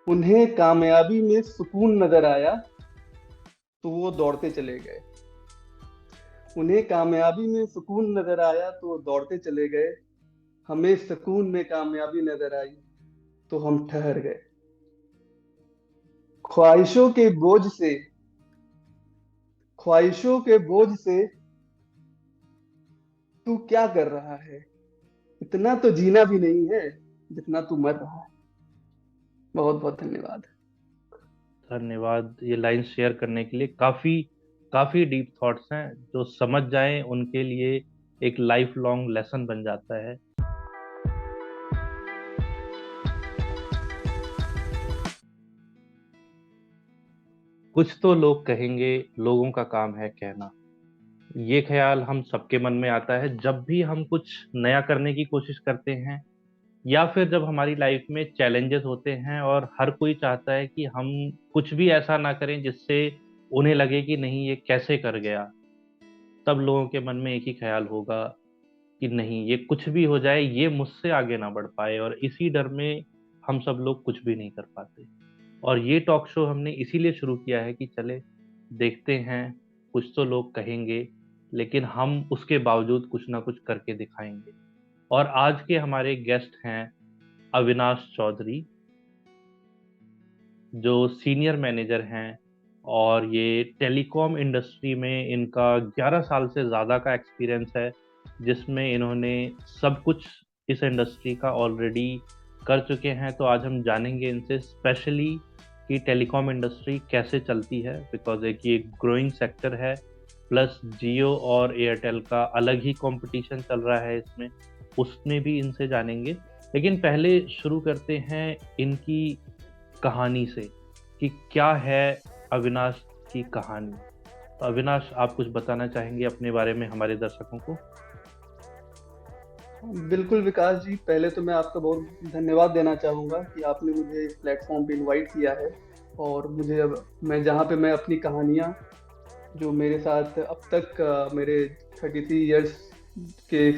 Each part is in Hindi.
उन्हें कामयाबी में सुकून नजर आया तो वो दौड़ते चले गए। उन्हें कामयाबी में सुकून नजर आया तो वो दौड़ते चले गए। हमें सुकून में कामयाबी नजर आई तो हम ठहर गए। ख्वाहिशों के बोझ से, ख्वाहिशों के बोझ से तू क्या कर रहा है? इतना तो जीना भी नहीं है जितना तू मर रहा है। बहुत बहुत धन्यवाद। धन्यवाद ये लाइन शेयर करने के लिए। काफी काफी डीप थॉट्स हैं, जो समझ जाएं उनके लिए एक लाइफ लॉन्ग लेसन बन जाता है। कुछ तो लोग कहेंगे, लोगों का काम है कहना। ये ख्याल हम सबके मन में आता है जब भी हम कुछ नया करने की कोशिश करते हैं, या फिर जब हमारी लाइफ में चैलेंजेस होते हैं और हर कोई चाहता है कि हम कुछ भी ऐसा ना करें जिससे उन्हें लगे कि नहीं ये कैसे कर गया। तब लोगों के मन में एक ही ख्याल होगा कि नहीं, ये कुछ भी हो जाए ये मुझसे आगे ना बढ़ पाए, और इसी डर में हम सब लोग कुछ भी नहीं कर पाते। और ये टॉक शो हमने इसीलिए शुरू किया है कि चले देखते हैं, कुछ तो लोग कहेंगे, लेकिन हम उसके बावजूद कुछ ना कुछ करके दिखाएंगे। और आज के हमारे गेस्ट हैं अविनाश चौधरी, जो सीनियर मैनेजर हैं। और ये टेलीकॉम इंडस्ट्री में इनका 11 साल से ज़्यादा का एक्सपीरियंस है, जिसमें इन्होंने सब कुछ इस इंडस्ट्री का ऑलरेडी कर चुके हैं। तो आज हम जानेंगे इनसे स्पेशली कि टेलीकॉम इंडस्ट्री कैसे चलती है, बिकॉज एक ये ग्रोइंग सेक्टर है, प्लस जियो और एयरटेल का अलग ही कंपटीशन चल रहा है इसमें, उसमें भी इनसे जानेंगे। लेकिन पहले शुरू करते हैं इनकी कहानी से कि क्या है अविनाश की कहानी। तो अविनाश, आप कुछ बताना चाहेंगे अपने बारे में हमारे दर्शकों को? बिल्कुल विकास जी, पहले तो मैं आपका बहुत धन्यवाद देना चाहूँगा कि आपने मुझे इस प्लेटफॉर्म पे इनवाइट किया है। और मुझे अब मैं जहाँ पे मैं अपनी कहानियाँ जो मेरे साथ अब तक मेरे 33 इयर्स के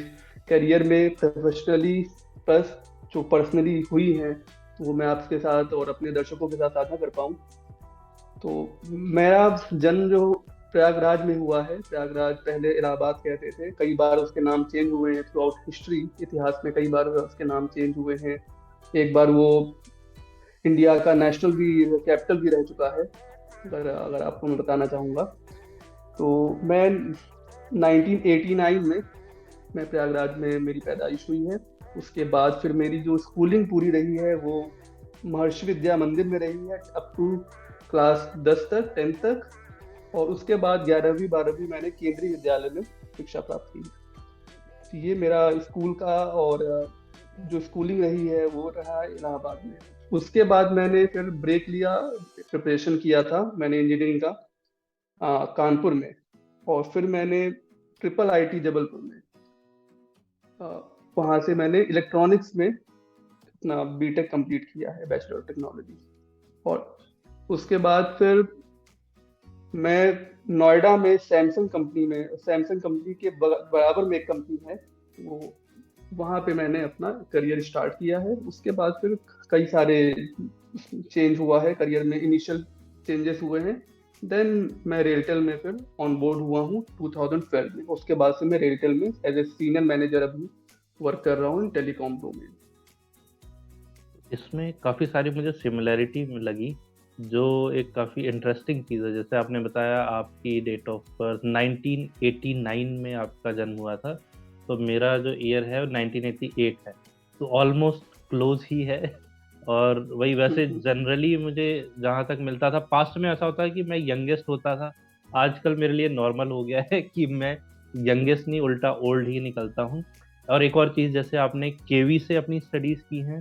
करियर में प्रोफेशनली प्लस जो पर्सनली हुई हैं, वो मैं आपके साथ और अपने दर्शकों के साथ साझा कर पाऊँ। तो मेरा जन्म जो प्रयागराज में हुआ है, प्रयागराज पहले इलाहाबाद कहते थे, कई बार उसके नाम चेंज हुए हैं थ्रू आउट हिस्ट्री, इतिहास में कई बार उसके नाम चेंज हुए हैं। एक बार वो इंडिया का नेशनल भी कैपिटल भी रह चुका है, अगर अगर आपको मैं बताना चाहूँगा। तो मैं 1989 में मैं प्रयागराज में मेरी पैदाइश हुई है। उसके बाद फिर मेरी जो स्कूलिंग पूरी रही है वो महर्षि विद्या मंदिर में रही है अप टू क्लास 10 तक, 10 तक। और उसके बाद 11वीं 12वीं मैंने केंद्रीय विद्यालय में शिक्षा प्राप्त की। तो ये मेरा स्कूल का और जो स्कूलिंग रही है वो रहा है इलाहाबाद में। उसके बाद मैंने फिर ब्रेक लिया, प्रिपरेशन किया था मैंने इंजीनियरिंग का कानपुर में। और फिर मैंने ट्रिपल आईटी जबलपुर में, अ, वहाँ से मैंने इलेक्ट्रॉनिक्स में अपना बीटेक कंप्लीट किया है, बैचलर ऑफ टेक्नोलॉजी। और उसके बाद फिर मैं नोएडा में सैमसंग कंपनी में, सैमसंग कंपनी के बराबर में एक कंपनी है वो, वहाँ पे मैंने अपना करियर स्टार्ट किया है। उसके बाद फिर कई सारे चेंज हुआ है करियर में, इनिशियल चेंजेस हुए हैं। देन मैं रेलटेल में फिर ऑन बोर्ड हुआ हूँ 2012 में। उसके बाद से मैं रेलटेल में एज ए सीनियर मैनेजर अभी वर्क कर रहा हूँ इन टेलीकॉम डोमेन। इसमें काफ़ी सारी मुझे सिमिलैरिटी लगी, जो एक काफ़ी इंटरेस्टिंग चीज़ है। जैसे आपने बताया आपकी डेट ऑफ बर्थ 1989 में आपका जन्म हुआ था, तो मेरा जो ईयर है वो 1988 है, तो ऑलमोस्ट क्लोज ही है। और वही, वैसे जनरली मुझे जहाँ तक मिलता था पास्ट में, ऐसा होता है कि मैं यंगेस्ट होता था। आजकल मेरे लिए नॉर्मल हो गया है कि मैं यंगेस्ट नहीं, उल्टा ओल्ड ही निकलता हूँ। और एक और चीज़, जैसे आपने केवी से अपनी स्टडीज़ की हैं,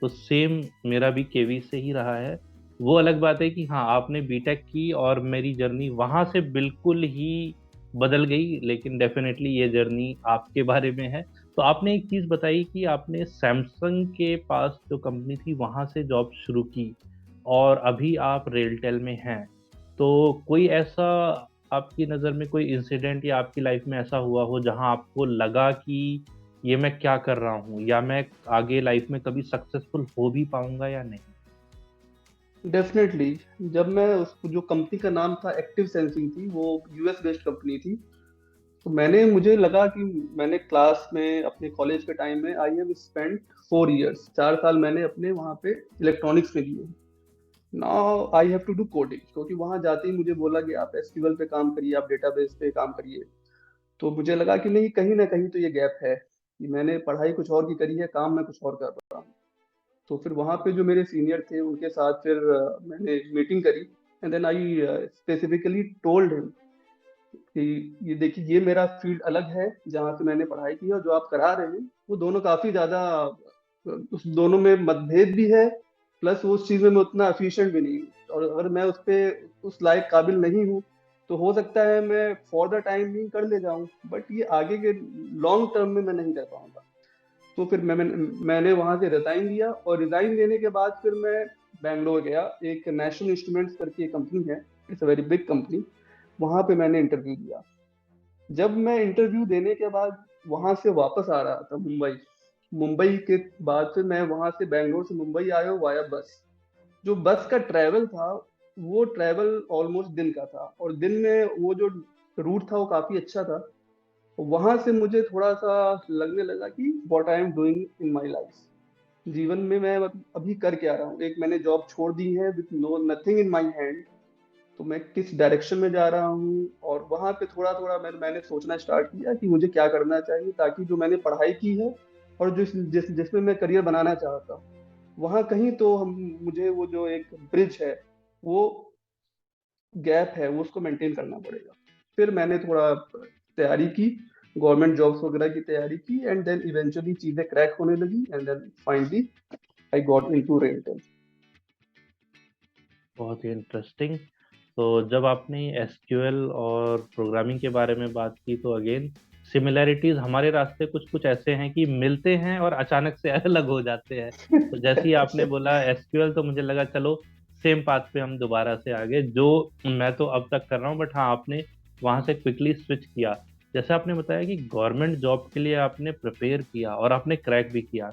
तो सेम मेरा भी केवी से ही रहा है। वो अलग बात है कि हाँ, आपने बीटेक की और मेरी जर्नी वहां से बिल्कुल ही बदल गई, लेकिन डेफिनेटली ये जर्नी आपके बारे में है। तो आपने एक चीज बताई कि आपने सैमसंग के पास जो कंपनी थी वहां से जॉब शुरू की, और अभी आप रेलटेल में हैं। तो कोई ऐसा आपकी नज़र में कोई इंसिडेंट या आपकी लाइफ में ऐसा हुआ हो जहां आपको लगा कि ये मैं क्या कर रहा हूँ, या मैं आगे लाइफ में कभी सक्सेसफुल हो भी पाऊंगा या नहीं? डेफिनेटली। जब मैं उस जो कंपनी का नाम था एक्टिव सेंसिंग थी, वो यूएस बेस्ड कंपनी थी। तो मुझे लगा कि मैंने क्लास में अपने कॉलेज के टाइम में आई हैव स्पेंट 4 इयर्स, 4 साल मैंने अपने वहाँ पे इलेक्ट्रॉनिक्स में दिए। Now I have to do coding, क्योंकि वहाँ जाते ही मुझे बोला कि आप एसक्यूएल पे काम करिए, आप डेटाबेस पे काम करिए। तो मुझे लगा कि नहीं, कहीं ना कहीं तो ये गैप है कि मैंने पढ़ाई कुछ और की करी है, काम मैं कुछ और कर रहा हूँ। तो फिर वहाँ पे जो मेरे सीनियर थे उनके साथ फिर मैंने मीटिंग करी, and then I specifically told him कि ये देखिए, ये मेरा फील्ड अलग है जहाँ से मैंने पढ़ाई की है, और जो आप करा रहे हैं वो दोनों काफी ज्यादा उस दोनों में मतभेद भी है। प्लस वो उस चीज में मैं उतना एफिशिएंट भी नहीं हूँ, और अगर मैं उस पे उस लायक काबिल नहीं हूँ तो हो सकता है मैं फॉर द टाइम भी कर ले जाऊं, बट ये आगे के लॉन्ग टर्म में मैं नहीं कर पाऊंगा। तो फिर मैंने वहां से रिजाइन दिया, और रिजाइन देने के बाद फिर मैं बैंगलोर गया। एक नेशनल इंस्ट्रूमेंट्स करके कंपनी है, it's a very big company. वहां पे मैंने इंटरव्यू दिया। जब मैं इंटरव्यू देने के बाद वहां से वापस आ रहा था मुंबई, मुंबई के बाद फिर मैं वहां से बैंगलोर से मुंबई आया वाया बस। जो बस का ट्रैवल था, वो ट्रैवल ऑलमोस्ट दिन का था, और दिन में वो जो रूट था वो काफी अच्छा था। वहां से मुझे थोड़ा सा लगने लगा कि what I am doing in my life, जीवन में मैं अभी कर क्या रहा हूँ। एक मैंने जॉब छोड़ दी है with no nothing in my hand, तो मैं किस डायरेक्शन में जा रहा हूँ। और वहां पे थोड़ा थोड़ा मैंने सोचना स्टार्ट किया कि मुझे क्या करना चाहिए, ताकि जो मैंने पढ़ाई की है और जिसमें मैं करियर बनाना चाहता हूँ, वहां कहीं तो हम मुझे वो जो एक ब्रिज है, वो गैप है, वो उसको मेंटेन करना पड़ेगा। फिर मैंने थोड़ा तैयारी की, गवर्नमेंट जॉब्स वगैरह की तैयारी की, एंड देन इवेंचुअली चीजें क्रैक होने लगी, and then finally I got into RailTel. बहुत ही इंटरेस्टिंग। तो जब आपने एसक्यूएल और प्रोग्रामिंग के बारे में बात की तो अगेन सिमिलैरिटीज हमारे रास्ते कुछ कुछ ऐसे हैं कि मिलते हैं और अचानक से अलग हो जाते हैं। तो जैसे ही आपने बोला एसक्यूएल तो मुझे लगा चलो सेम पाथ पे हम दोबारा से आगे, जो मैं तो अब तक कर रहा हूँ, बट हाँ आपने वहां से क्विकली स्विच किया। जैसे आपने बताया कि गवर्नमेंट जॉब के लिए आपने प्रिपेयर किया और आपने क्रैक भी किया।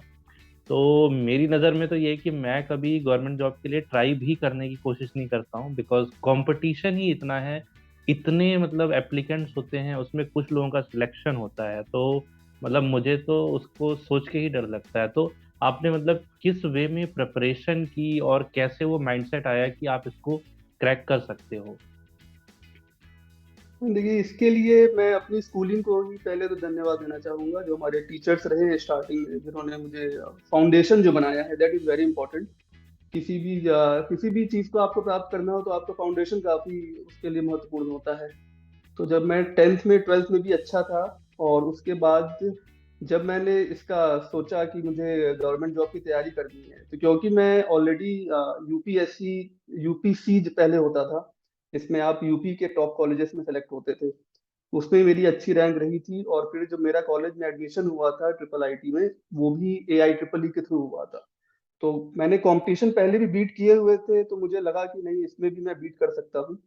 तो मेरी नज़र में तो ये है कि मैं कभी गवर्नमेंट जॉब के लिए ट्राई भी करने की कोशिश नहीं करता हूँ, बिकॉज कंपटीशन ही इतना है। इतने मतलब एप्लीकेंट्स होते हैं, उसमें कुछ लोगों का सिलेक्शन होता है, तो मतलब मुझे तो उसको सोच के ही डर लगता है। तो आपने मतलब किस वे में प्रिपरेशन की और कैसे वो माइंडसेट आया कि आप इसको क्रैक कर सकते हो? देखिए, इसके लिए मैं अपनी स्कूलिंग को ही पहले तो धन्यवाद देना चाहूंगा, जो हमारे टीचर्स रहे हैं स्टार्टिंग में, जिन्होंने मुझे फाउंडेशन जो बनाया है, दैट इज वेरी इंपॉर्टेंट। किसी भी चीज को आपको प्राप्त करना हो तो आपका फाउंडेशन काफी उसके लिए महत्वपूर्ण होता है। तो जब मैं टेंथ में ट्वेल्थ में भी अच्छा था, और उसके बाद जब मैंने इसका सोचा कि मुझे गवर्नमेंट जॉब की तैयारी करनी है, तो क्योंकि मैं ऑलरेडी यूपीएससी यूपीसी पहले होता था, इसमें आप यूपी के टॉप कॉलेजेस में सेलेक्ट होते थे, उसमें मेरी अच्छी रैंक रही थी। और फिर जो मेरा कॉलेज में एडमिशन हुआ था ट्रिपल आईटी में, वो भी एआई ट्रिपल ई के थ्रू हुआ था। तो मैंने कंपटीशन पहले भी बीट किए हुए थे, तो मुझे लगा कि नहीं, इसमें भी मैं बीट कर सकता हूँ।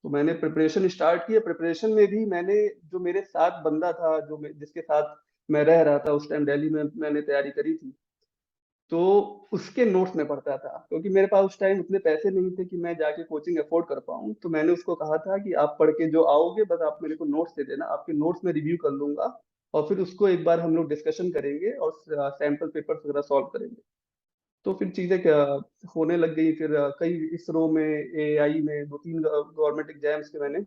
तो मैंने प्रिपरेशन स्टार्ट किया। प्रिपरेशन में भी मैंने, जो मेरे साथ बंदा था, जिसके साथ मैं रह रहा था उस टाइम दिल्ली में, मैंने तैयारी करी थी, तो उसके नोट्स में पढ़ता था, क्योंकि मेरे पास उस टाइम उतने पैसे नहीं थे कि मैं जाके कोचिंग अफोर्ड कर पाऊँ। तो मैंने उसको कहा था कि आप पढ़ के जो आओगे, बस आप मेरे को नोट्स दे देना, आपके नोट्स में रिव्यू कर लूंगा, और फिर उसको एक बार हम लोग डिस्कशन करेंगे और सैम्पल पेपर्स वगैरह सॉल्व करेंगे। तो फिर चीजें क्या होने लग गई। फिर कई इसरो में, एआई में 2-3 गवर्नमेंट एग्जाम्स के मैंने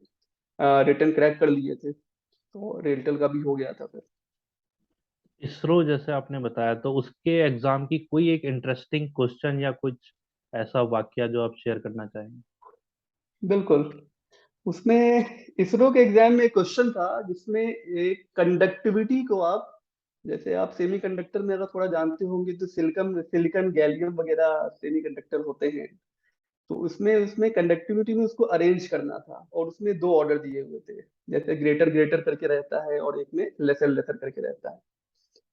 रिटर्न क्रैक कर लिए थे, तो रेलटेल का भी हो गया था फिर। इसरो जैसे आपने बताया, तो उसके एग्जाम की कोई एक इंटरेस्टिंग क्वेश्चन या कुछ ऐसा वाक्य जो आप शेयर करना चाहेंगे? बिल्कुल। उसमें इसरो के एग्जाम में एक क्वेश्चन था जिसमें एक कंडक्टिविटी को आप, जैसे आप सेमीकंडक्टर में अगर थोड़ा जानते होंगे तो सिलिकॉन सिलिकॉन गैलियम वगैरह सेमीकंडक्टर होते हैं। तो उसमें उसमें कंडक्टिविटी में उसको अरेंज करना था, और उसमें दो ऑर्डर दिए हुए थे, जैसे ग्रेटर ग्रेटर करके रहता है और एक में लेसर लेसर करके रहता है।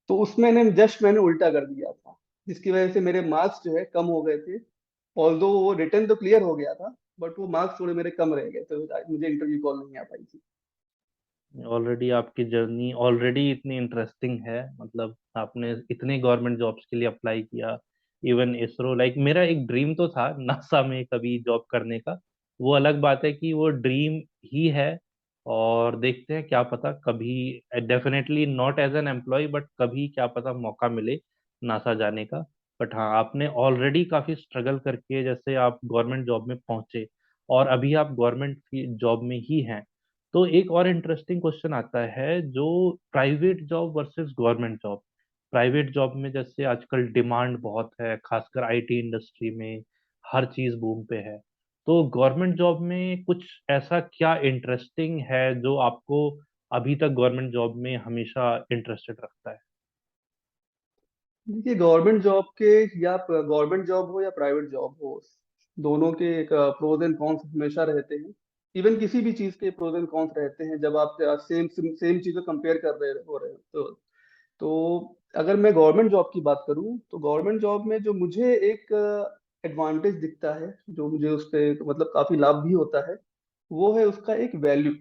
तो उसमें मैंने उल्टा कर दिया था, जिसकी वजह से मेरे मार्क्स जो है कम हो गए थे। ऑल्दो वो रिटर्न तो क्लियर हो गया था, बट वो मार्क्स थोड़े मेरे कम रह गए, तो मुझे इंटरव्यू कॉल नहीं आ पाई थी। ऑलरेडी आपकी जर्नी ऑलरेडी इतनी इंटरेस्टिंग है, मतलब आपने इतने गवर्नमेंट जॉब्स के लिए अप्लाई किया, इवन इसरो, लाइक मेरा एक ड्रीम तो था नासा में कभी जॉब करने का। वो अलग बात है कि वो ड्रीम ही है, और देखते हैं क्या पता कभी, definitely not as an employ, but कभी क्या पता मौका मिले नासा जाने का। बट हाँ, आपने ऑलरेडी काफी स्ट्रगल करके जैसे आप गवर्नमेंट जॉब में पहुंचे, और अभी आप गवर्नमेंट जॉब में ही हैं, तो एक और इंटरेस्टिंग क्वेश्चन आता है, जो private job versus government job. Private job में जैसे आजकल डिमांड बहुत है, खासकर आईटी इंडस्ट्री में हर चीज बूम पे है। तो गवर्नमेंट जॉब में कुछ ऐसा क्या इंटरेस्टिंग है जो आपको अभी तक गवर्नमेंट जॉब में हमेशा इंटरेस्टेड रखता है? देखिए, गवर्नमेंट जॉब के, या गवर्नमेंट जॉब हो या प्राइवेट जॉब हो, दोनों के एक प्रोज एंड कॉन्स हमेशा रहते हैं। इवन किसी भी चीज के प्रोज एंड कॉन्स रहते हैं जब आप सेम सेम चीजें कंपेयर कर रहे हो रहे हो तो अगर मैं गवर्नमेंट जॉब की बात करूं तो गवर्नमेंट जॉब में जो मुझे एक एडवांटेज दिखता है, जो मुझे उस पे मतलब काफी लाभ भी होता है, वो है उसका एक वैल्यू।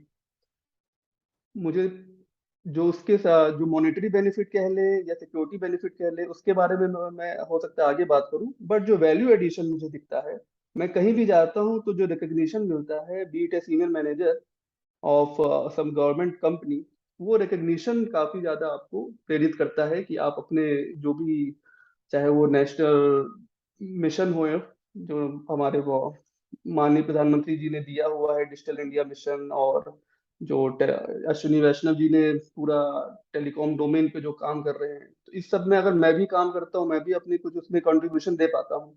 मुझे जो उसके साथ जो मॉनेटरी बेनिफिट कह ले या सिक्योरिटी बेनिफिट कह ले, उसके बारे में मैं हो सकता है आगे बात करूं, बट जो वैल्यू एडिशन मुझे दिखता है, मैं कहीं भी जाता हूं तो जो रिकग्निशन मिलता है, be it a senior manager of some government company, वो रिकग्निशन काफी ज्यादा आपको प्रेरित करता है कि आप अपने जो भी, चाहे वो नेशनल मिशन हो, जो हमारे वो माननीय प्रधानमंत्री जी ने दिया हुआ है डिजिटल इंडिया मिशन, और जो अश्विनी वैष्णव जी ने पूरा टेलीकॉम डोमेन पे जो काम कर रहे हैं, तो इस सब में अगर मैं भी काम करता हूँ, मैं भी अपनी कुछ उसमें कंट्रीब्यूशन दे पाता हूँ,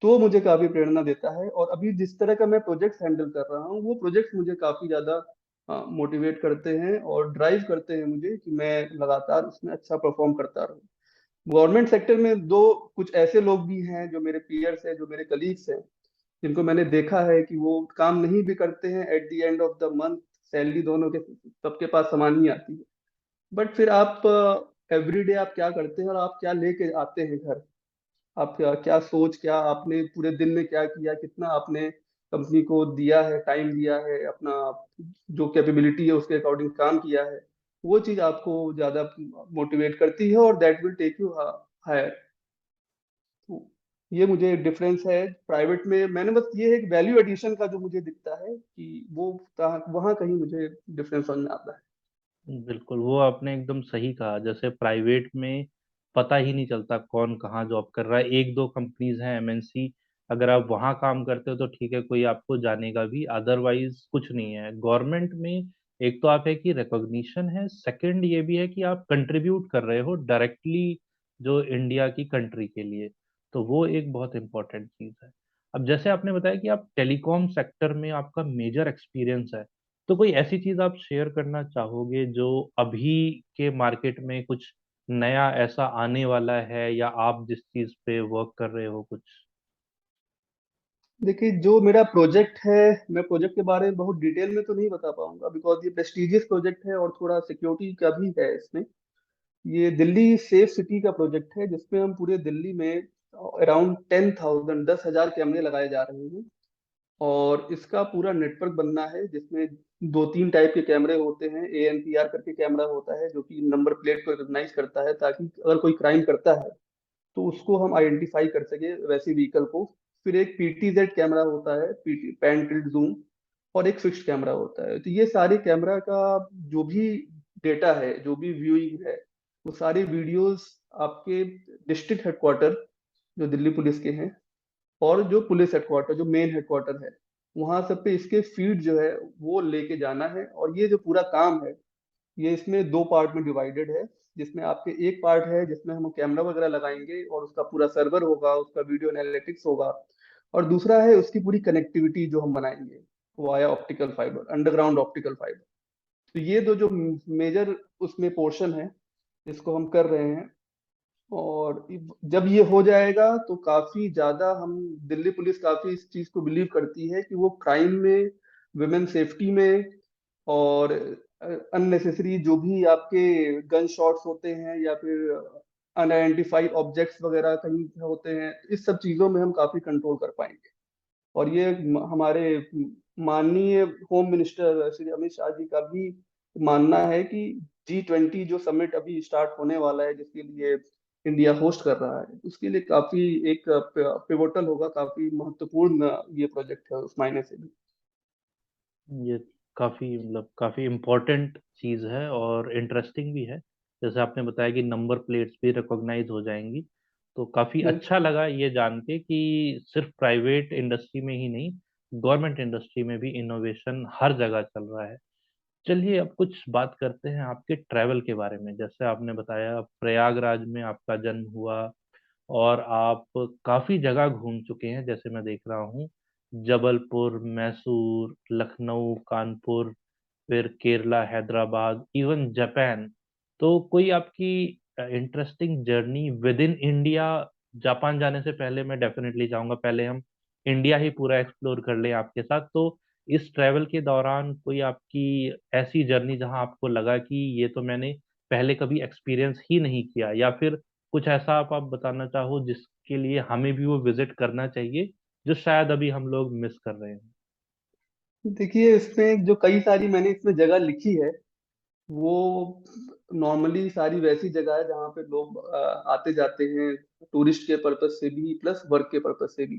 तो मुझे काफी प्रेरणा देता है। और अभी जिस तरह का मैं प्रोजेक्ट हैंडल कर रहा हूँ, वो प्रोजेक्ट मुझे काफी ज्यादा मोटिवेट करते हैं और ड्राइव करते हैं मुझे कि मैं लगातार उसमें अच्छा परफॉर्म करता रहूँ। गवर्नमेंट सेक्टर में दो कुछ ऐसे लोग भी हैं जो मेरे पीयर्स हैं, जो मेरे कलीग्स हैं, जिनको मैंने देखा है कि वो काम नहीं भी करते हैं, at the end of the month salary दोनों के सबके पास समान ही आती है। बट फिर आप एवरीडे आप क्या करते हैं और आप क्या लेके आते हैं घर, आप क्या क्या सोच, क्या आपने पूरे दिन में क्या किया, कितना आपने कंपनी को दिया है, टाइम दिया है, अपना जो कैपेबिलिटी है उसके अकॉर्डिंग काम किया है, वो चीज आपको ज्यादा मोटिवेट करती है और that will take you higher. ये मुझे डिफरेंस है प्राइवेट में। मैंने बस ये एक वैल्यू एडिशन का जो मुझे दिखता है कि वो वहाँ कहीं मुझे डिफरेंस समझ में आता है। बिल्कुल, वो आपने एकदम सही कहा। जैसे प्राइवेट में पता ही नहीं चलता कौन कहाँ जॉब कर रहा है। एक दो कंपनीज हैं एमएनसी, अगर आप वहाँ काम करते हो तो ठीक है, कोई आपको जानेगा भी, अदरवाइज कुछ नहीं है। गवर्नमेंट में एक तो आप है कि रिकॉग्निशन है, सेकंड ये भी है कि आप कंट्रीब्यूट कर रहे हो डायरेक्टली जो इंडिया की कंट्री के लिए। तो वो एक बहुत इंपॉर्टेंट चीज़ है। अब जैसे आपने बताया कि आप टेलीकॉम सेक्टर में आपका मेजर एक्सपीरियंस है, तो कोई ऐसी चीज आप शेयर करना चाहोगे जो अभी के मार्केट में कुछ नया ऐसा आने वाला है, या आप जिस चीज पे वर्क कर रहे हो कुछ? देखिए, जो मेरा प्रोजेक्ट है, मैं प्रोजेक्ट के बारे में बहुत डिटेल में तो नहीं बता पाऊंगा बिकॉज ये प्रेस्टिजियस प्रोजेक्ट है और थोड़ा सिक्योरिटी का भी है इसमें। ये दिल्ली सेफ सिटी का प्रोजेक्ट है जिसमें हम पूरे दिल्ली में अराउंड 10,000 10,000 कैमरे लगाए जा रहे हैं। और इसका पूरा नेटवर्क बनना है जिसमें दो तीन टाइप के कैमरे होते हैं। ANPR करके कैमरा होता है जो कि नंबर प्लेट को रिकॉग्नाइज करता है, ताकि अगर कोई क्राइम करता है तो उसको हम आइडेंटिफाई कर सके वैसे व्हीकल को। फिर एक PTZ कैमरा होता है, पीटी पैन टिल्ट जूम, और एक फिक्स्ड कैमरा होता है। तो ये सारे कैमरा का जो भी डेटा है, जो भी व्यूइंग है, वो सारे वीडियोस आपके डिस्ट्रिक्ट हेडक्वार्टर जो दिल्ली पुलिस के हैं, और जो पुलिस हेडक्वार्टर जो मेन हेडक्वार्टर है, वहां सब पे इसके फीड जो है वो लेके जाना है। और ये जो पूरा काम है, ये इसमें दो पार्ट में डिवाइडेड है। जिसमें आपके एक पार्ट है जिसमें हम कैमरा वगैरह लगाएंगे और उसका पूरा सर्वर होगा, उसका वीडियो एनालिटिक्स होगा। और दूसरा है उसकी पूरी कनेक्टिविटी जो हम बनाएंगे via optical fibre, underground optical fibre. तो ये दो जो मेजर उसमें पोर्शन है जिसको हम कर रहे हैं। और जब ये हो जाएगा तो काफी ज्यादा हम, दिल्ली पुलिस काफी इस चीज को बिलीव करती है कि वो क्राइम में, वुमेन सेफ्टी में, और अननेसेसरी जो भी आपके गन शॉट्स होते हैं या फिर अनआइडेंटिफाइड ऑब्जेक्ट्स वगैरह कहीं होते हैं, इस सब चीजों में हम काफी कंट्रोल कर पाएंगे। और ये हमारे माननीय होम मिनिस्टर श्री अमित शाह जी का भी मानना है कि G20 जो समिट अभी स्टार्ट होने वाला है, जिसके लिए इंडिया होस्ट कर रहा है, उसके लिए काफी एक पिवोटल होगा, काफी महत्वपूर्ण ये प्रोजेक्ट है उस मायने से भी। ये काफी मतलब काफी इम्पोर्टेंट चीज है और इंटरेस्टिंग भी है। जैसे आपने बताया कि नंबर प्लेट्स भी रिकॉग्नाइज हो जाएंगी, तो काफी अच्छा बिल्कुल। लगा ये जान के कि सिर्फ प्राइवेट इंडस्ट्री में ही नहीं, गवर्नमेंट इंडस्ट्री में भी इनोवेशन हर जगह चल रहा है। चलिए अब कुछ बात करते हैं आपके ट्रैवल के बारे में। जैसे आपने बताया प्रयागराज में आपका जन्म हुआ और आप काफी जगह घूम चुके हैं, जैसे मैं देख रहा हूँ जबलपुर, मैसूर, लखनऊ, कानपुर, फिर केरला, हैदराबाद, इवन जापान। तो कोई आपकी interesting journey with in India? Japan जाने से पहले मैं डेफिनेटली चाहूंगा पहले हम इंडिया ही पूरा एक्सप्लोर कर लें आपके साथ। तो इस ट्रैवल के दौरान कोई आपकी ऐसी जर्नी जहां आपको लगा कि ये तो मैंने पहले कभी एक्सपीरियंस ही नहीं किया, या फिर कुछ ऐसा आप बताना चाहो जिसके लिए हमें भी वो विजिट करना चाहिए, जो शायद अभी हम लोग मिस कर रहे हैं? देखिए, इसमें जो कई सारी मैंने इसमें जगह लिखी है, वो नॉर्मली सारी वैसी जगह है जहाँ पे लोग आते जाते हैं, टूरिस्ट के पर्पज से भी प्लस वर्क के पर्पज से भी।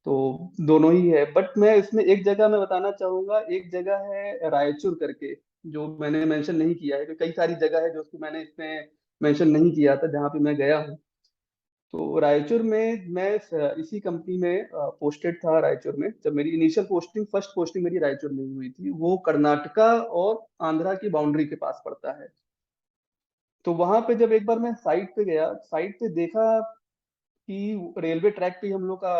तो दोनों ही है, बट मैं इसमें एक जगह मैं बताना चाहूंगा। एक जगह है रायचूर करके, जो मैंने मेंशन नहीं किया है, तो कई सारी जगह है जो उसको मैंने इसमें मेंशन नहीं किया था जहाँ पे मैं गया हूँ। तो रायचूर में मैं इसी कंपनी में पोस्टेड था। रायचूर में जब मेरी इनिशियल पोस्टिंग, फर्स्ट पोस्टिंग मेरी रायचूर में ही हुई थी, वो कर्नाटका और आंध्रा की बाउंड्री के पास पड़ता है। तो वहां पे जब एक बार मैं साइट पे गया, साइट पे देखा कि रेलवे ट्रैक पे ही हम लोग का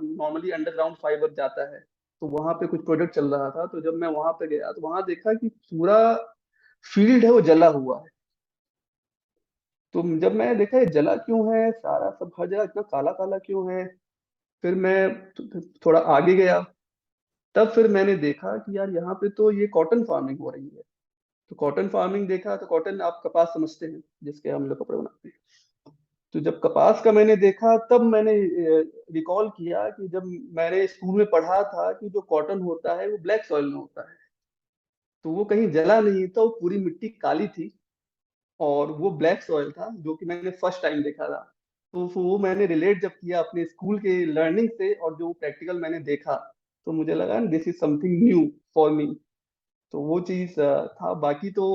नॉर्मली अंडरग्राउंड फाइबर जाता है। तो वहां पे कुछ प्रोजेक्ट चल रहा था, तो जब मैं वहां पे गया तो वहां देखा कि पूरा फील्ड है वो जला हुआ है। तो जब मैं देखा ये जला क्यों है, सारा सब हर जगह इतना काला काला क्यों है, फिर मैं थोड़ा आगे गया। तब फिर मैंने देखा कि यार यहाँ पे तो ये कॉटन फार्मिंग हो रही है। तो कॉटन फार्मिंग देखा, तो कॉटन आप कपास समझते हैं जिसके हम लोग कपड़े बनाते हैं। तो जब कपास का मैंने देखा, तब मैंने रिकॉल किया कि जब मैंने स्कूल में पढ़ा था कि जो कॉटन होता है वो ब्लैक सॉइल में होता है। तो वो कहीं जला नहीं था, वो पूरी मिट्टी काली थी, और वो ब्लैक सॉइल था, जो कि मैंने फर्स्ट टाइम देखा था। तो वो मैंने रिलेट जब किया अपने स्कूल के लर्निंग से, और जो प्रैक्टिकल मैंने देखा, तो मुझे लगा this is something new for me. तो वो चीज था। बाकी तो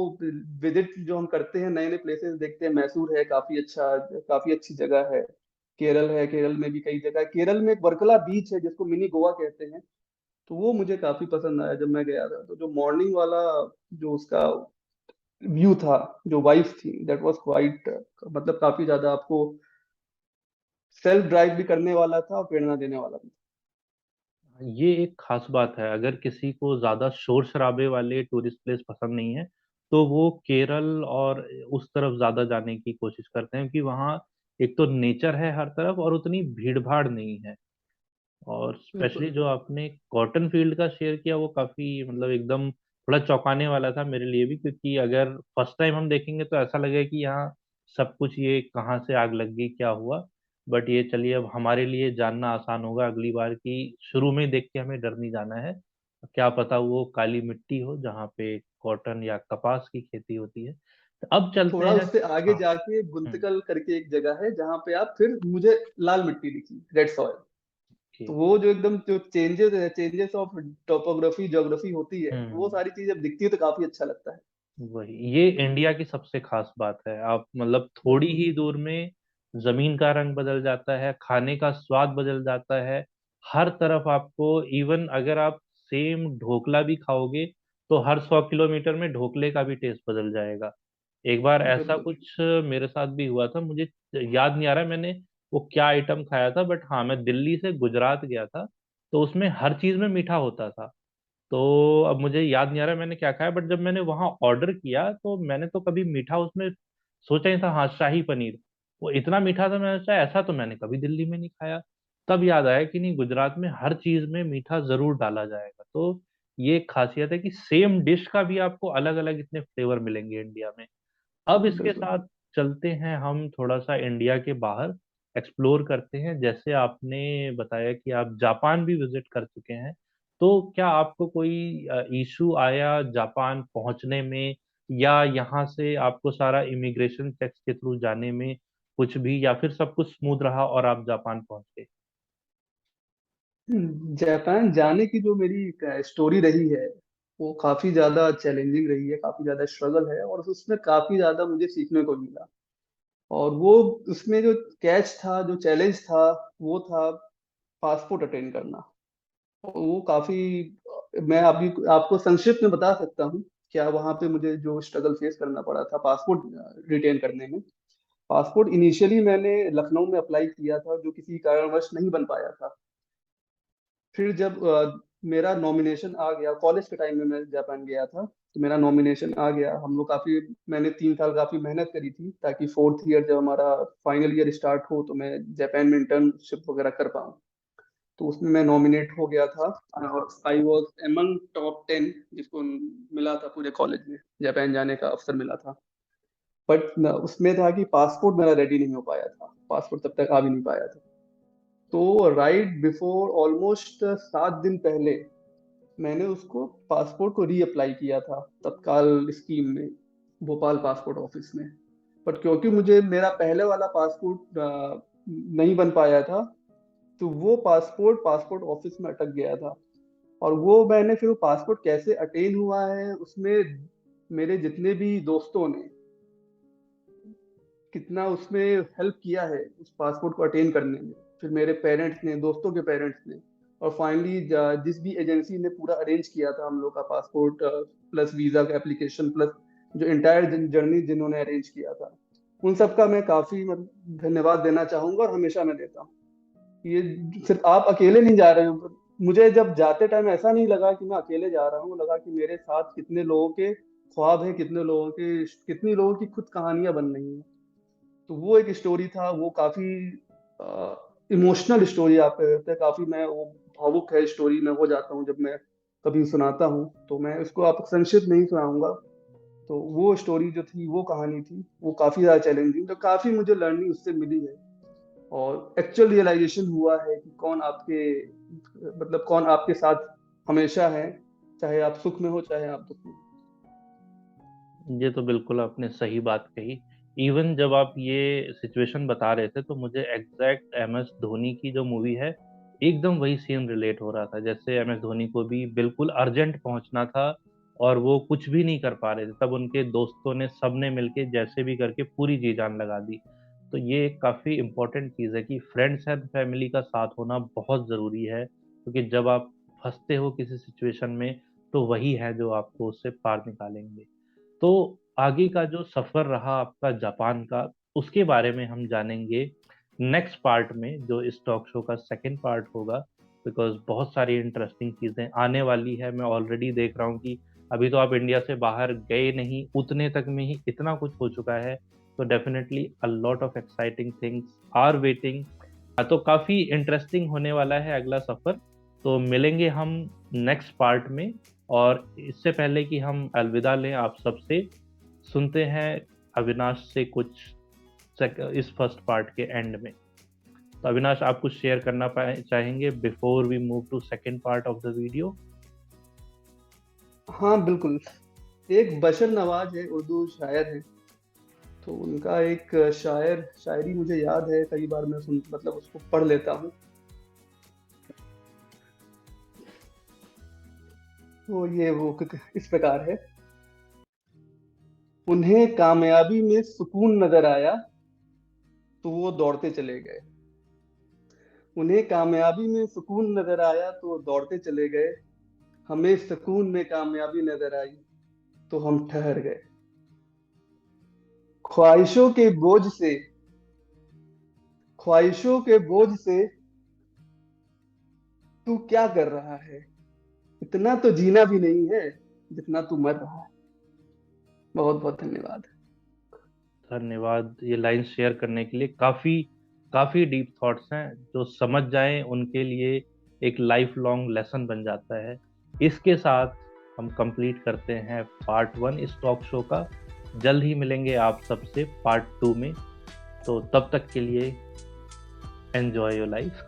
विजिट जो हम करते हैं, नए नए प्लेसेस देखते हैं। मैसूर है, काफी अच्छा, काफी अच्छी जगह है। केरल है, केरल में भी कई जगह है। केरल में एक वर्कला बीच है जिसको मिनी गोवा कहते हैं। तो वो मुझे काफी पसंद आया जब मैं गया था। तो जो मॉर्निंग वाला जो उसका व्यू था, जो वाइफ थी, दैट वाज क्वाइट, मतलब काफी ज्यादा आपको सेल्फ ड्राइव भी करने वाला था और प्रेरणा देने वाला भी। ये एक खास बात है, अगर किसी को ज्यादा शोर शराबे वाले टूरिस्ट प्लेस पसंद नहीं है तो वो केरल और उस तरफ ज्यादा जाने की कोशिश करते हैं, क्योंकि वहाँ एक तो नेचर है हर तरफ और उतनी भीड़ भाड़ नहीं है। और स्पेशली बिल्कुल। जो आपने कॉटन फील्ड का शेयर किया वो काफी मतलब एकदम थोड़ा चौंकाने वाला था मेरे लिए भी, क्योंकि अगर फर्स्ट टाइम हम देखेंगे तो ऐसा लगेगा कि यहाँ सब कुछ ये कहाँ से आग लग गई, क्या हुआ। बट ये चलिए अब हमारे लिए जानना आसान होगा अगली बार कि शुरू में देख के हमें डर नहीं जाना है। क्या पता वो काली मिट्टी हो जहाँ पे कॉटन या कपास की खेती होती है। तो अब चलते थोड़ा हैं। उससे आगे हाँ। जाके हम्म। गुंतकल करके एक जगह है जहाँ पे आप, फिर मुझे लाल मिट्टी दिखी, रेड सॉइल। तो ठीक। वो जो एकदम जो चेंजेस है, चेंजेस ऑफ टोपोग्राफी ज्योग्राफी होती है, वो हम्म। सारी चीजें जब दिखती है तो काफी अच्छा लगता है। वही ये इंडिया की सबसे खास बात है, आप मतलब थोड़ी बिल्कुल। ही दूर में जमीन का रंग बदल जाता है, खाने का स्वाद बदल जाता है। हर तरफ आपको, इवन अगर आप सेम ढोकला भी खाओगे तो हर 100 किलोमीटर में ढोकले का भी टेस्ट बदल जाएगा। एक बार ऐसा बिल्कुल। कुछ मेरे साथ भी हुआ था, मुझे याद नहीं आ रहा मैंने वो क्या आइटम खाया था, बट हाँ मैं दिल्ली से गुजरात गया था, तो उसमें हर चीज में मीठा होता था। तो अब मुझे याद नहीं आ रहा मैंने क्या खाया, बट जब मैंने वहां ऑर्डर किया तो मैंने तो कभी मीठा उसमें सोचा नहीं था। हाँ, शाही पनीर, वो इतना मीठा था, मैंने सोचा ऐसा तो मैंने कभी दिल्ली में नहीं खाया। तब याद आया कि नहीं, गुजरात में हर चीज में मीठा जरूर डाला जाएगा। तो ये एक खासियत है कि सेम डिश का भी आपको अलग अलग इतने फ्लेवर मिलेंगे इंडिया में। अब इसके बिल्कुल। साथ चलते हैं हम थोड़ा सा इंडिया के बाहर एक्सप्लोर करते हैं। जैसे आपने बताया कि आप जापान भी विजिट कर चुके हैं, तो क्या आपको कोई इशू आया जापान पहुंचने में, या यहाँ से आपको सारा इमिग्रेशन चेक्स के थ्रू जाने में कुछ भी, या फिर सब कुछ स्मूथ रहा और आप जापान पहुंच गए? जापान जाने की जो मेरी स्टोरी रही है वो काफी ज्यादा चैलेंजिंग रही है, काफी ज्यादा स्ट्रगल है, और उसमें काफी ज्यादा मुझे सीखने को मिला। और वो उसमें जो कैच था, जो चैलेंज था, वो था पासपोर्ट अटेंड करना। और वो काफी, मैं अभी आपको संक्षिप्त में बता सकता हूँ क्या वहां पे मुझे जो स्ट्रगल फेस करना पड़ा था पासपोर्ट रिटेन करने में। पासपोर्ट इनिशियली मैंने लखनऊ में अप्लाई किया था, जो किसी कारणवश नहीं बन पाया था। फिर जब मेरा नॉमिनेशन आ गया, कॉलेज के टाइम में मैं जापान गया था, तो मेरा नॉमिनेशन आ गया। हम लोग काफी, मैंने 3 साल काफी मेहनत करी थी ताकि फोर्थ ईयर जब हमारा फाइनल ईयर स्टार्ट हो तो मैं जापान में इंटर्नशिप वगैरह कर पाऊँ। तो उसमें मैं नॉमिनेट हो गया था, और आई वॉज एमंग टॉप 10 जिसको मिला था पूरे कॉलेज में, जापान जाने का अवसर मिला था। बट उसमें था कि पासपोर्ट मेरा रेडी नहीं हो पाया था, पासपोर्ट तब तक आ भी नहीं पाया था। तो राइट बिफोर ऑलमोस्ट 7 दिन पहले मैंने उसको, पासपोर्ट को रीअप्लाई किया था तत्काल स्कीम में, भोपाल पासपोर्ट ऑफिस में। बट क्योंकि मुझे मेरा पहले वाला पासपोर्ट नहीं बन पाया था, तो वो पासपोर्ट पासपोर्ट ऑफिस में अटक गया था। और वो मैंने फिर वो पासपोर्ट कैसे अटेन हुआ है उसमें, मेरे जितने भी दोस्तों ने कितना उसमें हेल्प किया है उस पासपोर्ट को अटेन करने में, फिर मेरे पेरेंट्स ने, दोस्तों के पेरेंट्स ने, और फाइनली जिस भी एजेंसी ने पूरा अरेंज किया था हम लोग का पासपोर्ट प्लस वीजा का एप्लीकेशन प्लस जो इंटायर जर्नी जिन्होंने अरेंज किया था, उन सबका मैं काफी धन्यवाद देना चाहूंगा, और हमेशा मैं देता हूँ। ये सिर्फ आप अकेले नहीं जा रहे हो, मुझे जब जाते टाइम ऐसा नहीं लगा कि मैं अकेले जा रहा हूँ, लगा कि मेरे साथ कितने लोगों के ख्वाब हैं, कितने लोगों के, कितनी लोगों की खुद कहानियां बन रही हैं। तो वो एक स्टोरी था, वो काफी इमोशनल स्टोरी आप कह सकते हैं, काफी मैं वो भावुक है स्टोरी, में हो जाता हूँ जब मैं कभी सुनाता हूँ, तो मैं इसको आपको संक्षिप्त नहीं सुनाऊंगा। तो वो स्टोरी जो थी, वो कहानी थी, वो काफी ज्यादा चैलेंजिंग, तो काफी मुझे लर्निंग उससे मिली है। और एक्चुअल रियलाइजेशन हुआ है कि कौन आपके, मतलब कौन आपके साथ हमेशा है, चाहे आप सुख में हो चाहे आप दुख में ये तो बिल्कुल आपने सही बात कही। इवन जब आप ये सिचुएशन बता रहे थे तो मुझे एग्जैक्ट एम एस धोनी की जो मूवी है, एकदम वही सीन रिलेट हो रहा था। जैसे एम एस धोनी को भी बिल्कुल अर्जेंट पहुंचना था और वो कुछ भी नहीं कर पा रहे थे, तब उनके दोस्तों ने, सबने मिलके जैसे भी करके पूरी जी जान लगा दी। तो ये एक काफी इंपॉर्टेंट चीज है कि फ्रेंड्स एंड फैमिली का साथ होना बहुत जरूरी है, क्योंकि जब आप फंसते हो किसी सिचुएशन में तो वही है जो आपको उससे पार निकालेंगे। तो आगे का जो सफर रहा आपका जापान का, उसके बारे में हम जानेंगे नेक्स्ट पार्ट में, जो इस टॉक शो का सेकंड पार्ट होगा। बिकॉज बहुत सारी इंटरेस्टिंग चीजें आने वाली है। मैं ऑलरेडी देख रहा हूँ कि अभी तो आप इंडिया से बाहर गए नहीं, उतने तक में ही इतना कुछ हो चुका है। तो definitely a lot of exciting things are waiting. तो काफी इंटरेस्टिंग होने वाला है अगला सफर। तो मिलेंगे हम नेक्स्ट पार्ट में। और इससे पहले कि हम अलविदा लें आप सबसे, सुनते हैं अविनाश से कुछ इस फर्स्ट पार्ट के एंड में। तो अविनाश, आप कुछ शेयर करना चाहेंगे before we move to second part of the video? हाँ बिल्कुल। एक बशर नवाज है, उर्दू शायर है, तो उनका एक शायरी मुझे याद है, कई बार मैं सुन, मतलब उसको पढ़ लेता हूँ। तो ये वो इस प्रकार है। उन्हें कामयाबी में सुकून नजर आया तो वो दौड़ते चले गए। उन्हें कामयाबी में सुकून नजर आया तो वो दौड़ते चले गए। हमें सुकून में कामयाबी नजर आई तो हम ठहर गए। ख्वाहिशों के बोझ से, ख्वाहिशों के बोझ से तू क्या कर रहा है, इतना तो जीना भी नहीं है जितना तू मर रहा है। बहुत बहुत धन्यवाद। धन्यवाद ये लाइन शेयर करने के लिए। काफी काफी डीप थॉट्स हैं, जो समझ जाएं उनके लिए एक लाइफ लॉन्ग लेसन बन जाता है। इसके साथ हम कंप्लीट करते हैं पार्ट 1 इस टॉक शो का। जल्द ही मिलेंगे आप सबसे पार्ट 2 में। तो तब तक के लिए एंजॉय योर लाइफ।